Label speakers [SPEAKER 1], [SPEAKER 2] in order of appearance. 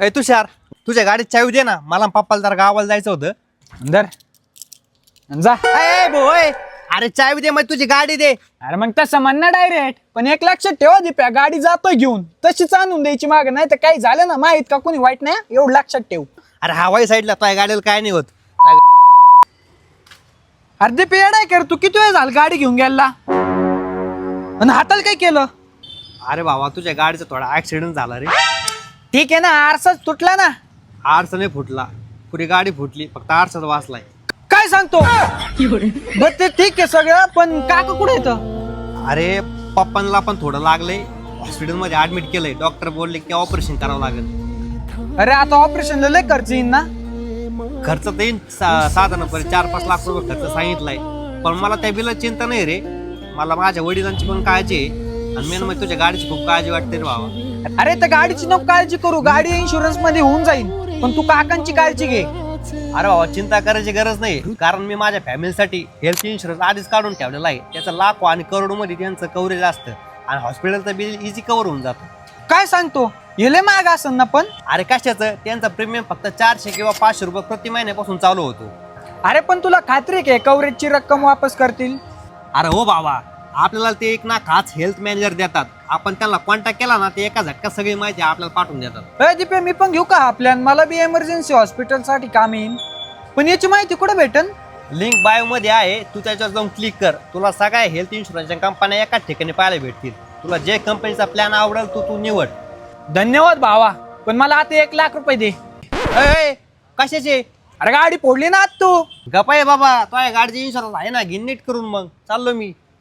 [SPEAKER 1] अय तुषार, तुझ्या गाडीत चावी दे ना, मला पप्पाला जरा गावाला जायचं होतं.
[SPEAKER 2] दर जा.
[SPEAKER 1] अय बोय, अरे चावी दे, मग तुझी गाडी दे.
[SPEAKER 2] अरे मग तसं म्हण ना डायरेक्ट, पण एक लक्षात ठेवा दिप्या, गाडी जातोय घेऊन तशीच आणून द्यायची माग, नाही तर काही झालं ना माहित का कोणी वाईट नाही, एवढं लक्षात ठेव.
[SPEAKER 1] अरे हवाई साईडला तुझ्या गाडीला काय नाही होत.
[SPEAKER 2] अरे दिप्या येडाय कर, तू किती वेळ झाला गाडी घेऊन गेला आणि हाताला काय केलं?
[SPEAKER 1] अरे बाबा, तुझ्या गाडीचा थोडा ऍक्सिडेंट झाला रे.
[SPEAKER 2] ठीक आहे ना, आरसाच तुटला ना.
[SPEAKER 1] आरसा नाही फुटला, पुरी गाडी फुटली, फक्त आरसाच वाचलाय.
[SPEAKER 2] काय सांगतो? बर ते ठीक आहे सगळं, पण काका कुठे येतं?
[SPEAKER 1] अरे पप्पांना पण थोडं लागलंय, हॉस्पिटल मध्ये ऍडमिट केलंय. डॉक्टर बोलले की ऑपरेशन करावं लागेल.
[SPEAKER 2] अरे आता ऑपरेशनला लय खर्च येईन ना.
[SPEAKER 1] खर्च तर येईन साधारणपणे 4-5 लाख रुपये खर्च सांगितलाय. पण मला त्या बिला चिंता नाही रे, मला माझ्या वडिलांची पण काळजी आहे, आणि मेन म्हणजे तुझ्या गाडीची खूप काळजी वाटते रे बाबा.
[SPEAKER 2] अरे त्या गाडीची नको काळजी करू, गाडी इन्शुरन्स मध्ये होऊन जाईल, पण तू काकांची काळजी घे.
[SPEAKER 1] अरे बाबा, चिंता करायची गरज नाही, कारण मी माझ्या फॅमिलीसाठी हेल्थ इन्शुरन्स आधीच काढून ठेवलेला आहे. त्याचं लाखो आणि करोडो मध्ये त्यांचं कव्हरेज असतं, आणि हॉस्पिटलचं बिल इझी कव्हर होऊन जातं.
[SPEAKER 2] काय सांगतो? हे महाग असेल ना पण.
[SPEAKER 1] अरे कशाचं, त्यांचा प्रीमियम फक्त 400 किंवा 500 रुपये प्रति महिन्यापासून चालू होतो.
[SPEAKER 2] अरे पण तुला खात्री आहे कव्हरेजची रक्कम वापस करतील?
[SPEAKER 1] अरे हो बाबा, आपल्याला ते एक ना खास हेल्थ मॅनेजर देतात. आपण त्यांना कॉन्टॅक्ट केला ना, ते एका झटक्यात सगळी माहिती आपल्याला पाठवून देतात.
[SPEAKER 2] अरे दीपे, मी पण घेऊ का हा प्लॅन? मला बी इमर्जन्सी हॉस्पिटल साठी काम येईल, पण याची माहिती कुठे भेटन?
[SPEAKER 1] लिंक बायो मध्ये आहे, तू त्याच्यावर जाऊन क्लिक कर. तुला सगळ्या हेल्थ इन्शुरन्सच्या कंपन्या एकाच ठिकाणी पाहायला भेटतील. तुला जे कंपनीचा प्लॅन आवडेल तू निवड.
[SPEAKER 2] धन्यवाद भावा, पण मला आता 1 लाख रुपये दे.
[SPEAKER 1] अय, कशाचे?
[SPEAKER 2] अरे गाडी फोडली ना आज तू.
[SPEAKER 1] गपाय बाबा, तुझ्या गाडीची इन्शुरन्स आहे ना, घे नीट करून. मग चाललो मी.